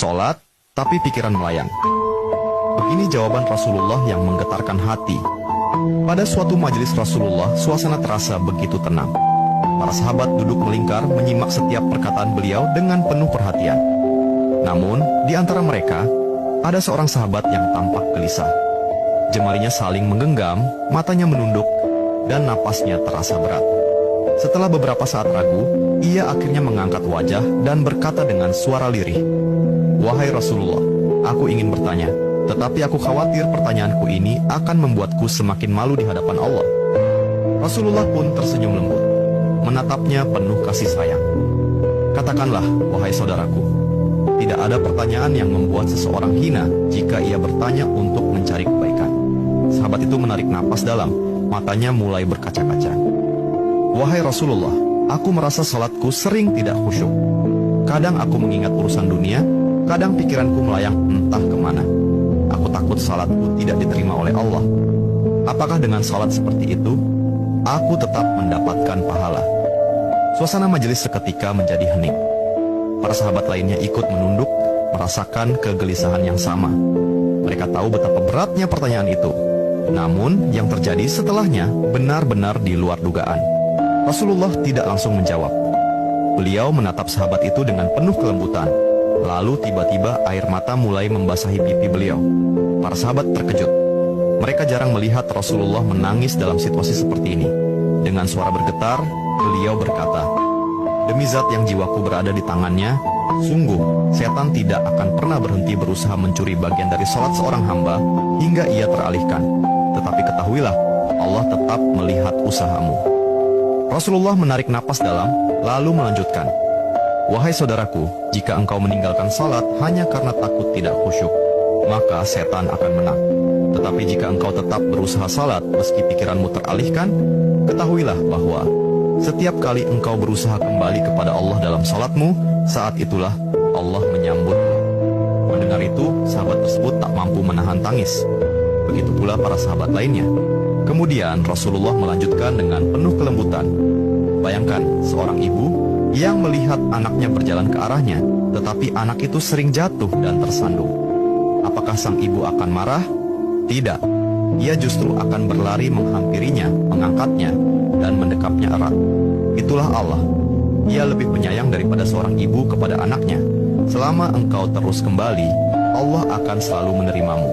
Sholat, tapi pikiran melayang. Begini jawaban Rasulullah yang menggetarkan hati. Pada suatu majelis Rasulullah, suasana terasa begitu tenang. Para sahabat duduk melingkar menyimak setiap perkataan beliau dengan penuh perhatian. Namun, di antara mereka, ada seorang sahabat yang tampak gelisah. Jemarinya saling menggenggam, matanya menunduk, dan napasnya terasa berat. Setelah beberapa saat ragu, ia akhirnya mengangkat wajah dan berkata dengan suara lirih, "Wahai Rasulullah, aku ingin bertanya, tetapi aku khawatir pertanyaanku ini akan membuatku semakin malu di hadapan Allah." Rasulullah pun tersenyum lembut, menatapnya penuh kasih sayang. "Katakanlah, wahai saudaraku, tidak ada pertanyaan yang membuat seseorang hina jika ia bertanya untuk mencari kebaikan." Sahabat itu menarik napas dalam, matanya mulai berkaca-kaca. "Wahai Rasulullah, aku merasa salatku sering tidak khusyuk. Kadang aku mengingat urusan dunia, kadang pikiranku melayang entah kemana. Aku takut salatku tidak diterima oleh Allah. Apakah dengan salat seperti itu, aku tetap mendapatkan pahala?" Suasana majelis seketika menjadi hening. Para sahabat lainnya ikut menunduk, merasakan kegelisahan yang sama. Mereka tahu betapa beratnya pertanyaan itu. Namun, yang terjadi setelahnya benar-benar di luar dugaan. Rasulullah tidak langsung menjawab. Beliau menatap sahabat itu dengan penuh kelembutan. Lalu tiba-tiba air mata mulai membasahi pipi beliau. Para sahabat terkejut. Mereka jarang melihat Rasulullah menangis dalam situasi seperti ini. Dengan suara bergetar, beliau berkata, "Demi zat yang jiwaku berada di tangannya, sungguh setan tidak akan pernah berhenti berusaha mencuri bagian dari salat seorang hamba hingga ia teralihkan. Tetapi ketahuilah, Allah tetap melihat usahamu." Rasulullah menarik napas dalam, lalu melanjutkan, "Wahai saudaraku, jika engkau meninggalkan salat hanya karena takut tidak khusyuk, maka setan akan menang. Tetapi jika engkau tetap berusaha salat meski pikiranmu teralihkan, ketahuilah bahwa setiap kali engkau berusaha kembali kepada Allah dalam salatmu, saat itulah Allah menyambut." Mendengar itu, sahabat tersebut tak mampu menahan tangis. Begitu pula para sahabat lainnya. Kemudian Rasulullah melanjutkan dengan penuh kelembutan, "Bayangkan seorang ibu yang melihat anaknya berjalan ke arahnya, tetapi anak itu sering jatuh dan tersandung. Apakah sang ibu akan marah? Tidak. Ia justru akan berlari menghampirinya, mengangkatnya, dan mendekapnya erat. Itulah Allah. Ia lebih penyayang daripada seorang ibu kepada anaknya. Selama engkau terus kembali, Allah akan selalu menerimamu."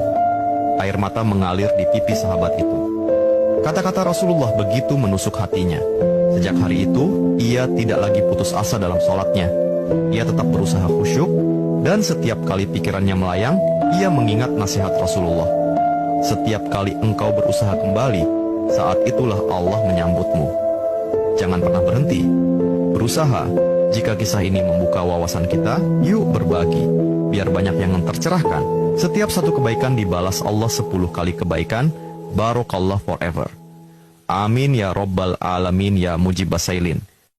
Air mata mengalir di pipi sahabat itu. Kata-kata Rasulullah begitu menusuk hatinya. Sejak hari itu, ia tidak lagi putus asa dalam sholatnya. Ia tetap berusaha khusyuk, dan setiap kali pikirannya melayang, ia mengingat nasihat Rasulullah. "Setiap kali engkau berusaha kembali, saat itulah Allah menyambutmu." Jangan pernah berhenti. Berusaha. Jika kisah ini membuka wawasan kita, yuk berbagi. Biar banyak yang tercerahkan. Setiap satu kebaikan dibalas Allah 10 kali kebaikan. Barakallah forever. Amin ya Rabbal Alamin ya Mujibas Sailin.